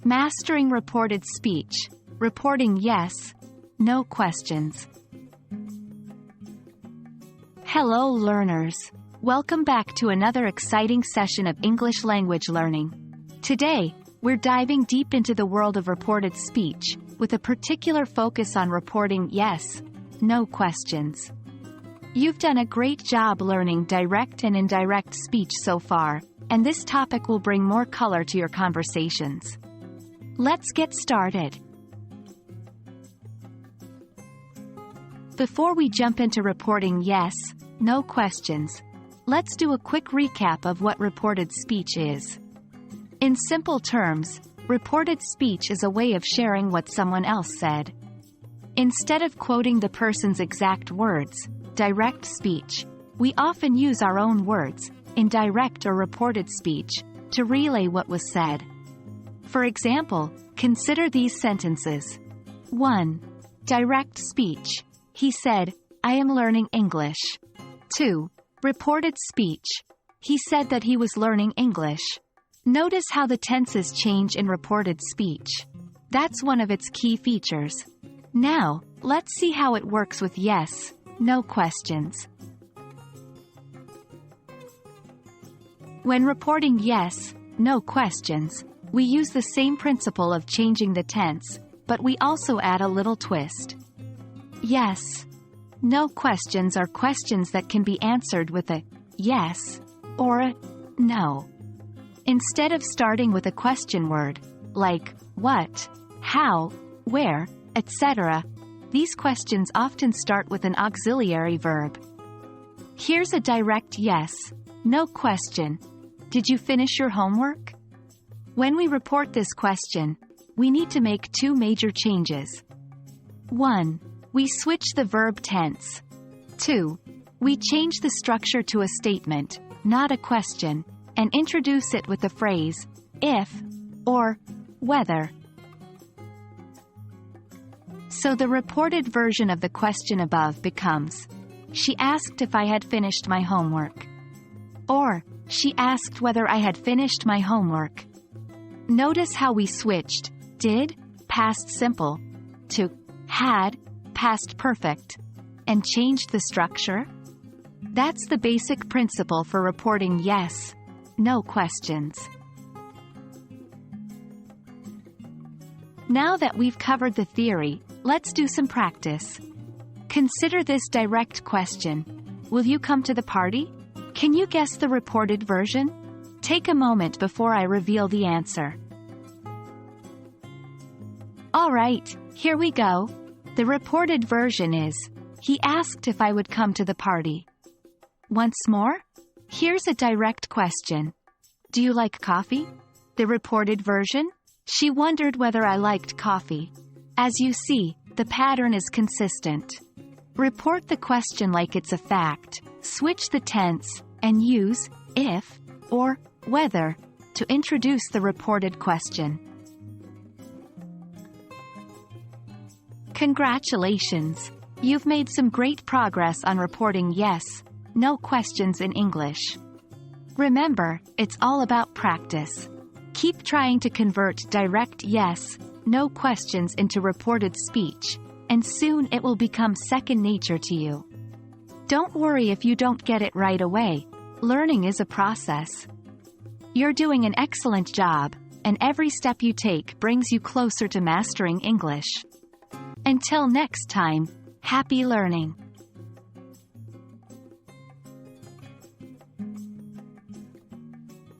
Mastering reported speech. Reporting yes, no questions. Hello learners. Welcome back to another exciting session of English language learning. Today, we're diving deep into the world of reported speech, with a particular focus on reporting yes, no questions. You've done a great job learning direct and indirect speech so far, and this topic will bring more color to your conversations. Let's get started. Before we jump into reporting yes, no questions, let's do a quick recap of what reported speech is. In simple terms, reported speech is a way of sharing what someone else said. Instead of quoting the person's exact words, direct speech, we often use our own words, indirect or reported speech, to relay what was said. For example, consider these sentences. 1. Direct speech. He said, "I am learning English." 2. Reported speech. He said that he was learning English. Notice how the tenses change in reported speech. That's one of its key features. Now, let's see how it works with yes, no questions. When reporting yes, no questions, we use the same principle of changing the tense, but we also add a little twist. Yes, no questions are questions that can be answered with a yes or a no. Instead of starting with a question word, like what, how, where, etc., these questions often start with an auxiliary verb. Here's a direct yes, no question. Did you finish your homework? When we report this question, we need to make two major changes. 1. We switch the verb tense. 2. We change the structure to a statement, not a question, and introduce it with the phrase, if, or, whether. So the reported version of the question above becomes, she asked if I had finished my homework. Or, she asked whether I had finished my homework. Notice how we switched did, past simple, to had, past perfect, and changed the structure? That's the basic principle for reporting yes, no questions. Now that we've covered the theory, let's do some practice. Consider this direct question. Will you come to the party? Can you guess the reported version? Take a moment before I reveal the answer. All right, here we go. The reported version is, he asked if I would come to the party. Once more, here's a direct question. Do you like coffee? The reported version? She wondered whether I liked coffee. As you see, the pattern is consistent. Report the question like it's a fact, switch the tense, and use if or whether to introduce the reported question. Congratulations! You've made some great progress on reporting yes, no questions in English. Remember, it's all about practice. Keep trying to convert direct yes, no questions into reported speech, and soon it will become second nature to you. Don't worry if you don't get it right away. Learning is a process. You're doing an excellent job, and every step you take brings you closer to mastering English. Until next time, happy learning!